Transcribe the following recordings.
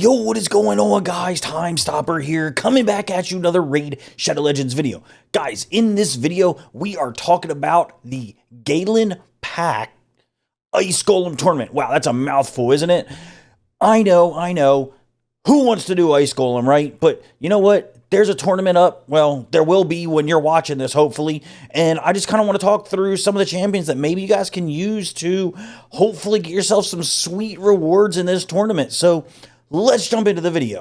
Yo, what is going on, guys? TymeStopper here, coming back at you another Raid Shadow Legends video. Guys, in this video, we are talking about the Gaellen Pact Ice Golem tournament. Wow, that's a mouthful, isn't it? I know. Who wants to do Ice Golem, right? But you know what? There's a tournament up. Well, there will be when you're watching this, hopefully. And I just kind of want to talk through some of the champions that maybe you guys can use to hopefully get yourself some sweet rewards in this tournament. So let's jump into the video.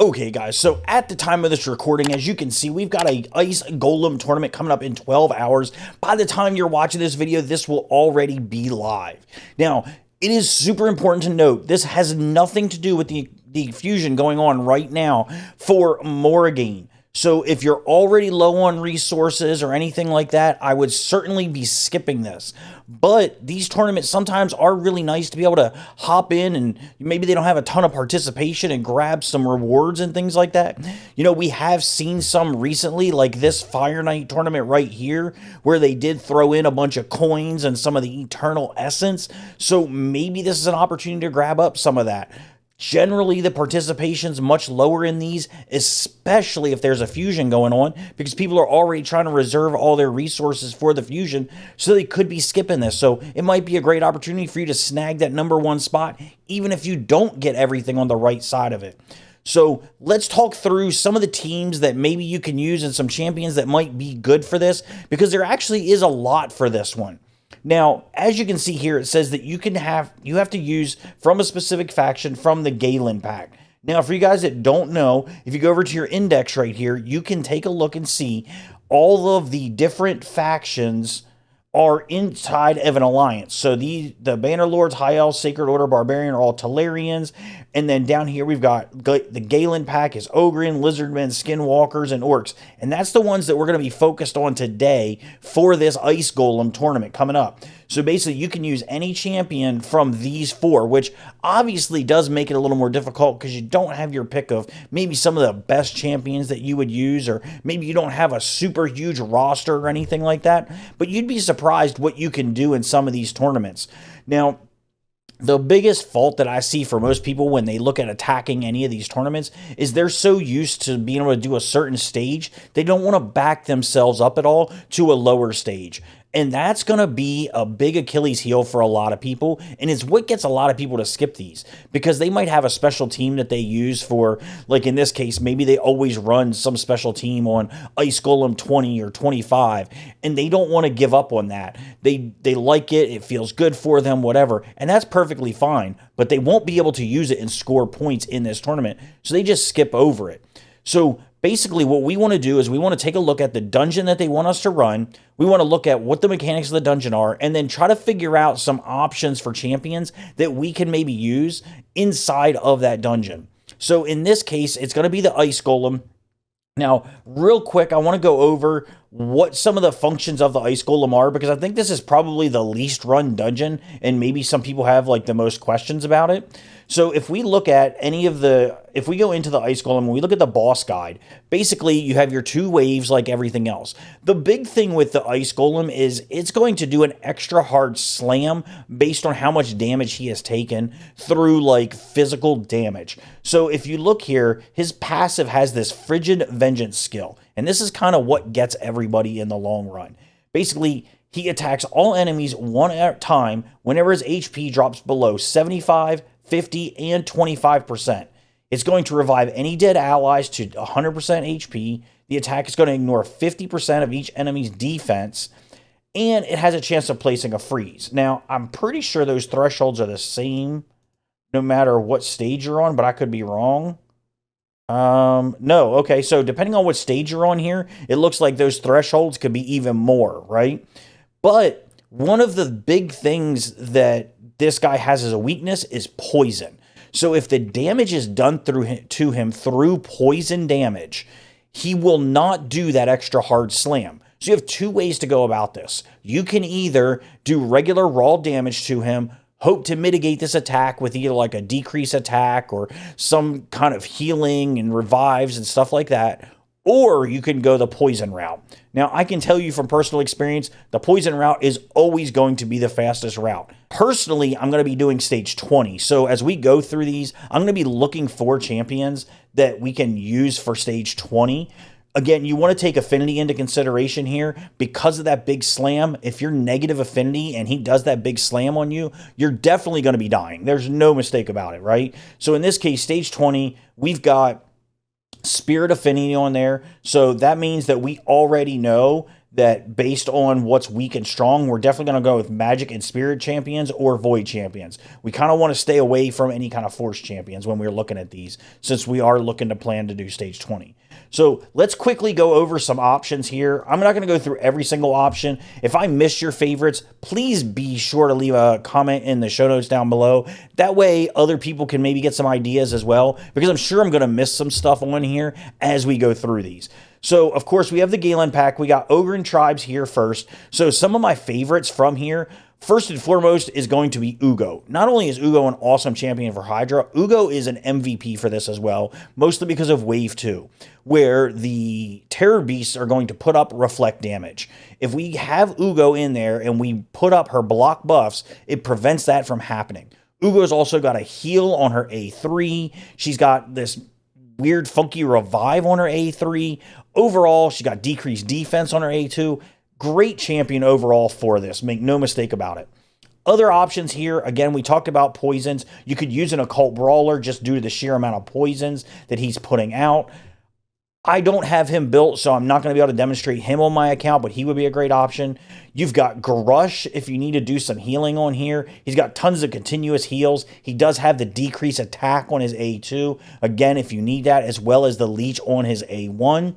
Okay, guys, so at the time of this recording, as you can see, we've got a Ice Golem tournament coming up in 12 hours. By the time you're watching this video, this will already be live. Now, it is super important to note, this has nothing to do with the fusion going on right now for Morrigan. So if you're already low on resources or anything like that, I would certainly be skipping this. But these tournaments sometimes are really nice to be able to hop in, and maybe they don't have a ton of participation and grab some rewards and things like that. You know, we have seen some recently, like this Fire Night tournament right here, where they did throw in a bunch of coins and some of the Eternal Essence. So maybe this is an opportunity to grab up some of that. Generally, the participation's much lower in these, especially if there's a fusion going on, because people are already trying to reserve all their resources for the fusion, so they could be skipping this. So it might be a great opportunity for you to snag that #1 spot, even if you don't get everything on the right side of it. So let's talk through some of the teams that maybe you can use and some champions that might be good for this, because there actually is a lot for this one. Now, as you can see here, it says that you have to use from a specific faction from the Gaellen Pact. Now, for you guys that don't know, if you go over to your index right here, you can take a look and see all of the different factions are inside of an alliance. So the Bannerlords, High Elves, Sacred Order, Barbarian are all Talarians. And then down here we've got the Gaellen Pact is Ogryn, Lizardmen, Skinwalkers, and Orcs. And that's the ones that we're going to be focused on today for this Ice Golem tournament coming up. So basically you can use any champion from these four, which obviously does make it a little more difficult because you don't have your pick of maybe some of the best champions that you would use, or maybe you don't have a super huge roster or anything like that. But you'd be surprised what you can do in some of these tournaments. Now, the biggest fault that I see for most people when they look at attacking any of these tournaments is they're so used to being able to do a certain stage, they don't want to back themselves up at all to a lower stage. And that's going to be a big Achilles heel for a lot of people. And it's what gets a lot of people to skip these, because they might have a special team that they use for, like in this case, maybe they always run some special team on Ice Golem 20 or 25, and they don't want to give up on that. They like it. It feels good for them, whatever. And that's perfectly fine, but they won't be able to use it and score points in this tournament. So they just skip over it. So basically what we want to do is we want to take a look at the dungeon that they want us to run. We want to look at what the mechanics of the dungeon are, and then try to figure out some options for champions that we can maybe use inside of that dungeon. So in this case, it's going to be the Ice Golem. Now, real quick, I want to go over what some of the functions of the Ice Golem are, because I think this is probably the least run dungeon, and maybe some people have like the most questions about it. So if we look at if we go into the Ice Golem and we look at the boss guide, basically you have your 2 waves like everything else. The big thing with the Ice Golem is it's going to do an extra hard slam based on how much damage he has taken through like physical damage. So if you look here, his passive has this Frigid Vengeance skill, and this is kind of what gets everybody in the long run. Basically, he attacks all enemies one at a time whenever his HP drops below 75, 50, and 25%. It's going to revive any dead allies to 100% HP. The attack is going to ignore 50% of each enemy's defense, and it has a chance of placing a freeze. Now, I'm pretty sure those thresholds are the same no matter what stage you're on, but I could be wrong. No, okay, so depending on what stage you're on here, it looks like those thresholds could be even more, right? But one of the big things that this guy has as a weakness is poison. So if the damage is done to him through poison damage, he will not do that extra hard slam. So you have 2 ways to go about this. You can either do regular raw damage to him, hope to mitigate this attack with either like a decrease attack or some kind of healing and revives and stuff like that, or you can go the poison route. Now, I can tell you from personal experience, the poison route is always going to be the fastest route. Personally, I'm going to be doing stage 20. So as we go through these, I'm going to be looking for champions that we can use for stage 20. Again, you want to take affinity into consideration here because of that big slam. If you're negative affinity and he does that big slam on you, you're definitely going to be dying. There's no mistake about it, right? So in this case, stage 20, we've got Spirit Affinity on there. So that means that we already know that based on what's weak and strong, we're definitely going to go with Magic and Spirit champions or Void champions. We kind of want to stay away from any kind of Force champions when we're looking at these, since we are looking to plan to do stage 20. So let's quickly go over some options here. I'm not going to go through every single option. If I miss your favorites, please be sure to leave a comment in the show notes down below. That way other people can maybe get some ideas as well, because I'm sure I'm going to miss some stuff on here as we go through these. So, of course, we have the Gaellen Pact. We got Ogryn Tribes here first. So some of my favorites from here, first and foremost, is going to be Ugo. Not only is Ugo an awesome champion for Hydra, Ugo is an MVP for this as well, mostly because of Wave 2, where the Terror Beasts are going to put up reflect damage. If we have Ugo in there and we put up her block buffs, it prevents that from happening. Ugo's also got a heal on her A3. She's got this weird, funky revive on her A3. Overall, she got decreased defense on her A2. Great champion overall for this. Make no mistake about it. Other options here, again, we talked about poisons. You could use an Occult Brawler just due to the sheer amount of poisons that he's putting out. I don't have him built, so I'm not going to be able to demonstrate him on my account, but he would be a great option. You've got Grush if you need to do some healing on here. He's got tons of continuous heals. He does have the decrease attack on his A2. Again, if you need that, as well as the leech on his A1.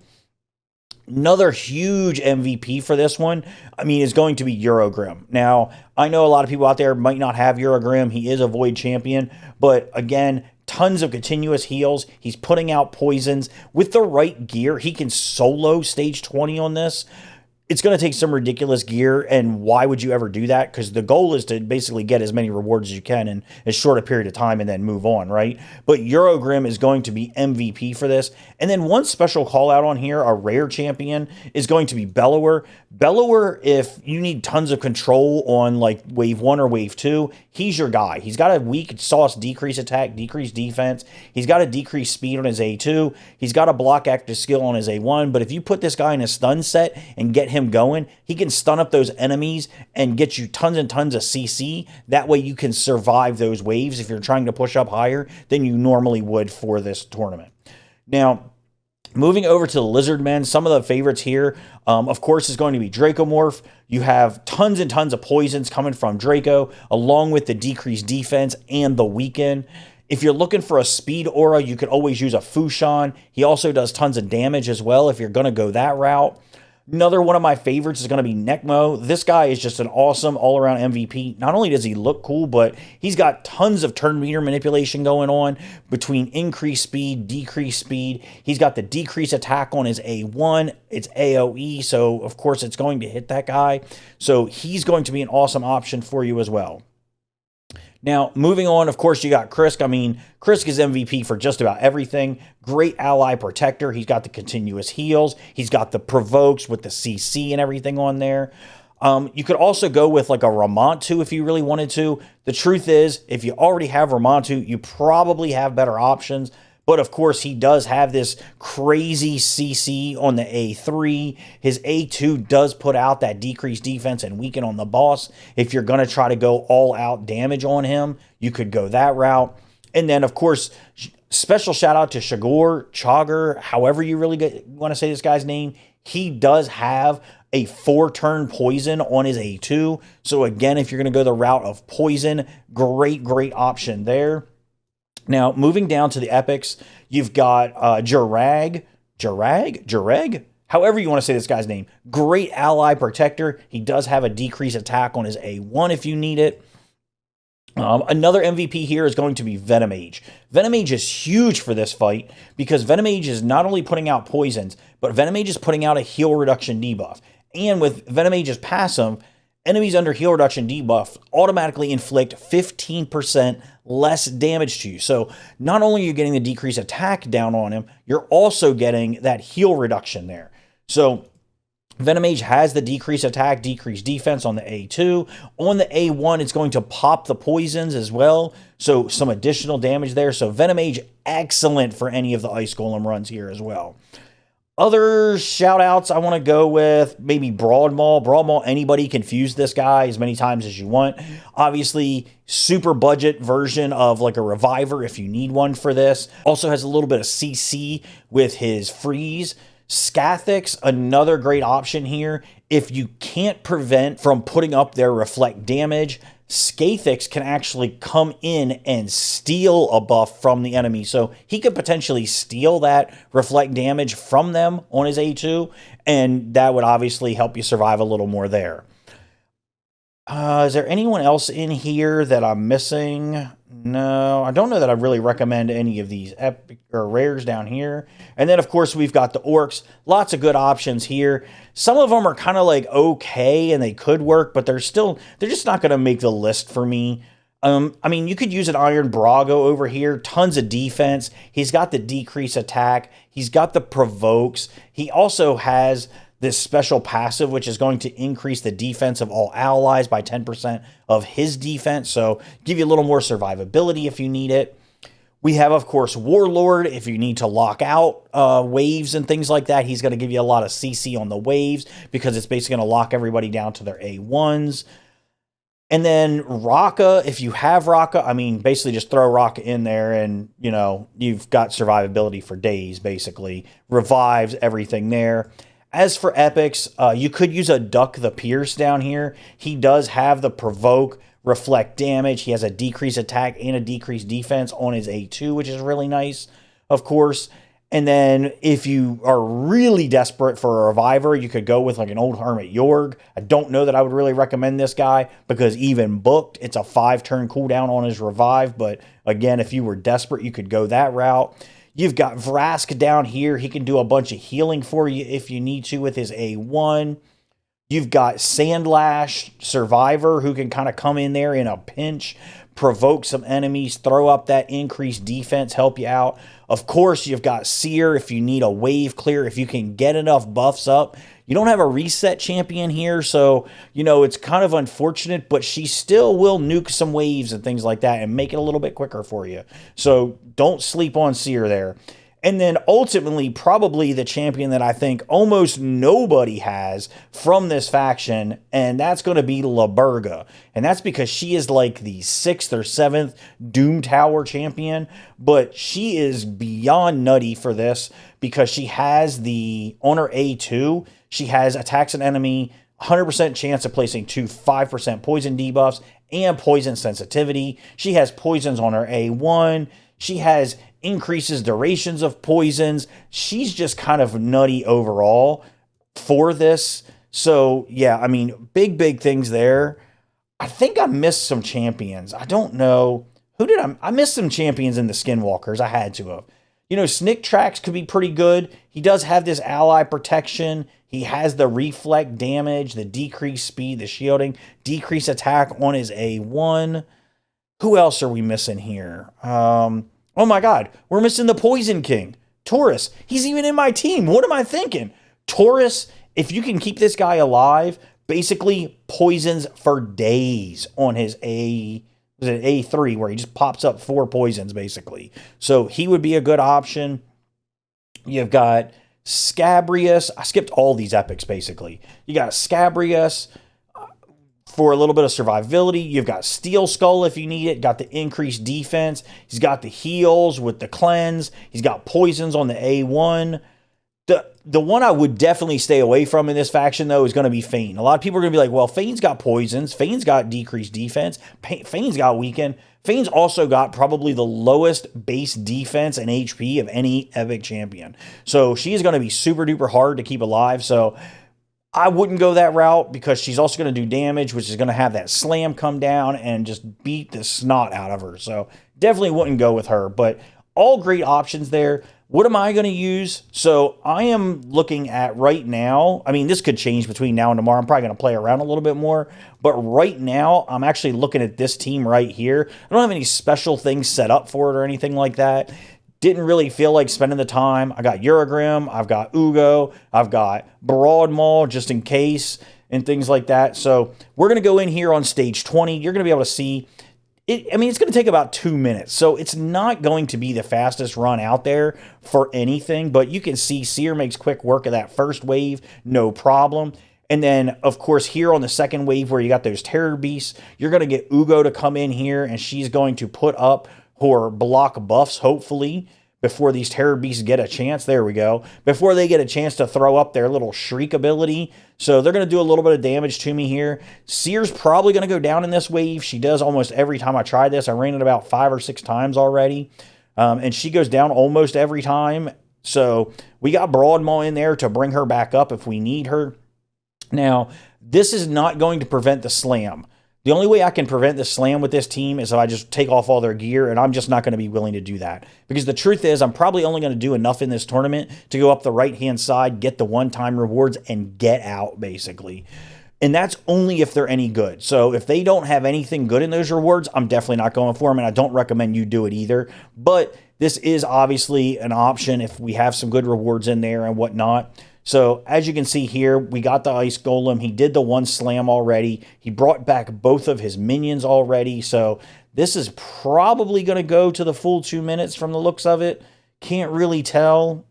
Another huge MVP for this one, I mean, is going to be Ogryn. Now, I know a lot of people out there might not have Ogryn. He is a Void champion, but again, tons of continuous heals. He's putting out poisons. With the right gear, he can solo stage 20 on this. It's going to take some ridiculous gear, and why would you ever do that? Because the goal is to basically get as many rewards as you can in as short a period of time and then move on, right? But Ogryn is going to be MVP for this. And then one special call out on here, a rare champion, is going to be Bellower. Bellower, if you need tons of control on like wave 1 or wave 2, he's your guy. He's got a weak sauce decrease attack, decrease defense. He's got a decreased speed on his A2. He's got a block active skill on his A1. But if you put this guy in a stun set and get him going, he can stun up those enemies and get you tons and tons of CC. That way you can survive those waves if you're trying to push up higher than you normally would for this tournament. Now, moving over to the Lizardmen, some of the favorites here, of course, is going to be Dracomorph. You have tons and tons of poisons coming from Draco, along with the decreased defense and the weaken. If you're looking for a speed aura, you could always use a Fushan. He also does tons of damage as well if you're going to go that route. Another one of my favorites is going to be Necmo. This guy is just an awesome all-around MVP. Not only does he look cool, but he's got tons of turn meter manipulation going on between increased speed, decreased speed. He's got the decreased attack on his A1. It's AoE, so of course it's going to hit that guy. So he's going to be an awesome option for you as well. Now, moving on, of course, you got Krisk. I mean, Krisk is MVP for just about everything. Great ally protector. He's got the continuous heals. He's got the provokes with the CC and everything on there. You could also go with like a Ramontu if you really wanted to. The truth is, if you already have Ramontu, you probably have better options. But of course, he does have this crazy CC on the A3. His A2 does put out that decreased defense and weaken on the boss. If you're going to try to go all out damage on him, you could go that route. And then, of course, special shout out to Chagger, however you really want to say this guy's name. He does have a 4-turn poison on his A2. So again, if you're going to go the route of poison, great option there. Now, moving down to the epics, you've got Jarag, however you want to say this guy's name. Great ally protector. He does have a decreased attack on his A1 if you need it. Another MVP here is going to be Venomage. Venomage is huge for this fight because Venomage is not only putting out poisons, but Venomage is putting out a heal reduction debuff. And with Venomage's passive, enemies under heal reduction debuff automatically inflict 15% less damage to you. So not only are you getting the decreased attack down on him, you're also getting that heal reduction there. So Venomage has the decreased attack, decreased defense on the A2. On the A1, it's going to pop the poisons as well. So some additional damage there. So Venomage, excellent for any of the Ice Golem runs here as well. Other shout outs I want to go with, maybe Broadmaw. Broadmaw, anybody can fuse this guy as many times as you want. Obviously, super budget version of like a Reviver if you need one for this. Also has a little bit of CC with his freeze. Scathix, another great option here. If you can't prevent from putting up their reflect damage, Scathix can actually come in and steal a buff from the enemy. So he could potentially steal that reflect damage from them on his A2, and that would obviously help you survive a little more there. Is there anyone else in here that I'm missing? No, I don't know that I really recommend any of these epic or rares down here. And then, of course, we've got the Orcs. Lots of good options here. Some of them are kind of like okay, and they could work, but they're just not going to make the list for me. I mean, you could use an Iron Brago over here. Tons of defense. He's got the decrease attack. He's got the provokes. He also has this special passive, which is going to increase the defense of all allies by 10% of his defense. So give you a little more survivability if you need it. We have, of course, Warlord. If you need to lock out waves and things like that, he's going to give you a lot of CC on the waves because it's basically going to lock everybody down to their A1s. And then Raka, if you have Raka, I mean, basically just throw Raka in there and, you know, you've got survivability for days, basically. Revives everything there. As for epics, you could use a Duck the Pierce down here. He does have the provoke, reflect damage. He has a decreased attack and a decreased defense on his A2, which is really nice, of course. And then if you are really desperate for a reviver, you could go with like an old Hermit Yorg. I don't know that I would really recommend this guy because even booked, it's a 5-turn cooldown on his revive. But again, if you were desperate, you could go that route. You've got Vrask down here. He can do a bunch of healing for you if you need to with his A1. You've got Sandlash Survivor who can kind of come in there in a pinch, provoke some enemies, throw up that increased defense, help you out. Of course, you've got Seer if you need a wave clear, if you can get enough buffs up. You don't have a reset champion here, so, you know, it's kind of unfortunate, but she still will nuke some waves and things like that and make it a little bit quicker for you. So don't sleep on Seer there. And then ultimately, probably the champion that I think almost nobody has from this faction, and that's going to be Laberga. And that's because she is like the 6th or 7th Doom Tower champion, but she is beyond nutty for this because she has on her A2, she has attacks an enemy, 100% chance of placing 2 5% poison debuffs and poison sensitivity. She has poisons on her A1. She has increases durations of poisons. She's just kind of nutty overall for this. So, yeah, I mean, big things there. I think I missed some champions. I don't know. I missed some champions in the Skinwalkers. I had to have. You know, Snick Tracks could be pretty good. He does have this ally protection. He has the reflect damage, the decreased speed, the shielding, decreased attack on his A1. Who else are we missing here? Oh my God, we're missing the Poison King, Taurus. He's even in my team. What am I thinking? Taurus, if you can keep this guy alive, basically poisons for days on his A3, where he just pops up 4 poisons, basically. So he would be a good option. You've got Scabrius. I skipped all these epics, basically. You got Scabrius for a little bit of survivability. You've got Steel Skull if you need it. Got the increased defense. He's got the heals with the cleanse. He's got poisons on the A1. The one I would definitely stay away from in this faction, though, is going to be Fane. A lot of people are going to be like, well, Fane's got poisons. Fane's got decreased defense. Fane's got weakened. Fane's also got probably the lowest base defense and HP of any epic champion. So she's going to be super duper hard to keep alive. So I wouldn't go that route because she's also going to do damage, which is going to have that slam come down and just beat the snot out of her. So definitely wouldn't go with her. But all great options there. What am I going to use? So I am looking at right now, I mean, this could change between now and tomorrow. I'm probably going to play around a little bit more. But right now, I'm actually looking at this team right here. I don't have any special things set up for it or anything like that. Didn't really feel like spending the time. I got Ogryn, I've got Ugo, I've got Broadmaw just in case and things like that. So we're going to go in here on stage 20. You're going to be able to see I mean, it's going to take about 2 minutes, so it's not going to be the fastest run out there for anything, but you can see Seer makes quick work of that first wave, no problem. And then, of course, here on the second wave where you got those terror beasts, you're going to get Ugo to come in here, and she's going to put up her block buffs, hopefully, before these terror beasts get a chance. There we go. Before they get a chance to throw up their little shriek ability. So they're going to do a little bit of damage to me here. Seer's probably going to go down in this wave. She does almost every time I try this. I ran it about 5 or 6 times already. And she goes down almost every time. So we got Broadmaw in there to bring her back up if we need her. Now, this is not going to prevent the slam. The only way I can prevent the slam with this team is if I just take off all their gear, and I'm just not going to be willing to do that. Because the truth is, I'm probably only going to do enough in this tournament to go up the right-hand side, get the one-time rewards, and get out, basically. And that's only if they're any good. So if they don't have anything good in those rewards, I'm definitely not going for them, and I don't recommend you do it either. But this is obviously an option if we have some good rewards in there and whatnot. So as you can see here, we got the Ice Golem. He did the one slam already. He brought back both of his minions already. So this is probably going to go to the full 2 minutes from the looks of it. Can't really tell.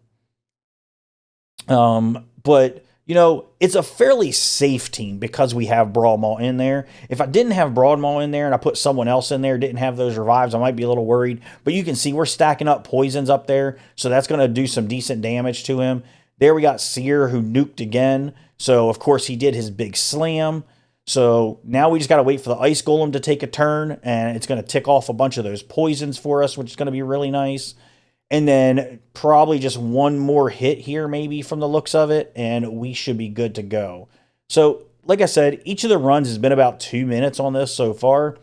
But, you know, it's a fairly safe team because we have Broadmaw in there. If I didn't have Broadmaw in there and I put someone else in there, didn't have those revives, I might be a little worried. But you can see we're stacking up poisons up there. So that's going to do some decent damage to him. There we got Seer who nuked again. So, of course, he did his big slam. So now we just got to wait for the Ice Golem to take a turn. And it's going to tick off a bunch of those poisons for us, which is going to be really nice. And then probably just one more hit here maybe from the looks of it. And we should be good to go. So, like I said, each of the runs has been about 2 minutes on this so far.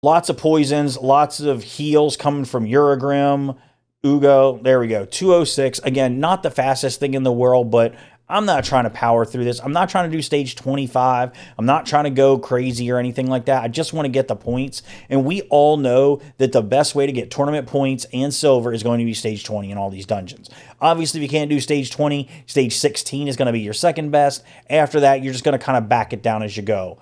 Lots of poisons, lots of heals coming from Ogryn. Ugo, there we go, 206. Again, not the fastest thing in the world, but I'm not trying to power through this. I'm not trying to do stage 25. I'm not trying to go crazy or anything like that. I just want to get the points. And we all know that the best way to get tournament points and silver is going to be stage 20 in all these dungeons. Obviously, if you can't do stage 20, stage 16 is going to be your second best. After that, you're just going to kind of back it down as you go.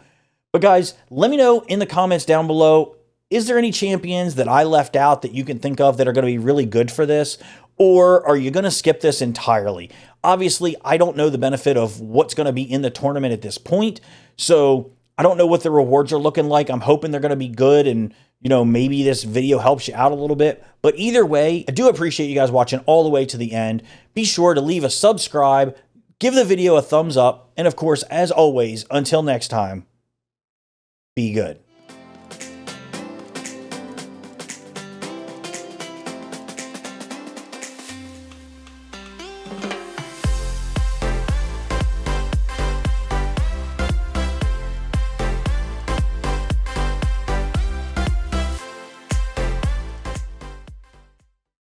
But guys, let me know in the comments down below, is there any champions that I left out that you can think of that are going to be really good for this? Or are you going to skip this entirely? Obviously, I don't know the benefit of what's going to be in the tournament at this point. So I don't know what the rewards are looking like. I'm hoping they're going to be good and, you know, maybe this video helps you out a little bit. But either way, I do appreciate you guys watching all the way to the end. Be sure to leave a subscribe, give the video a thumbs up, and of course, as always, until next time, be good.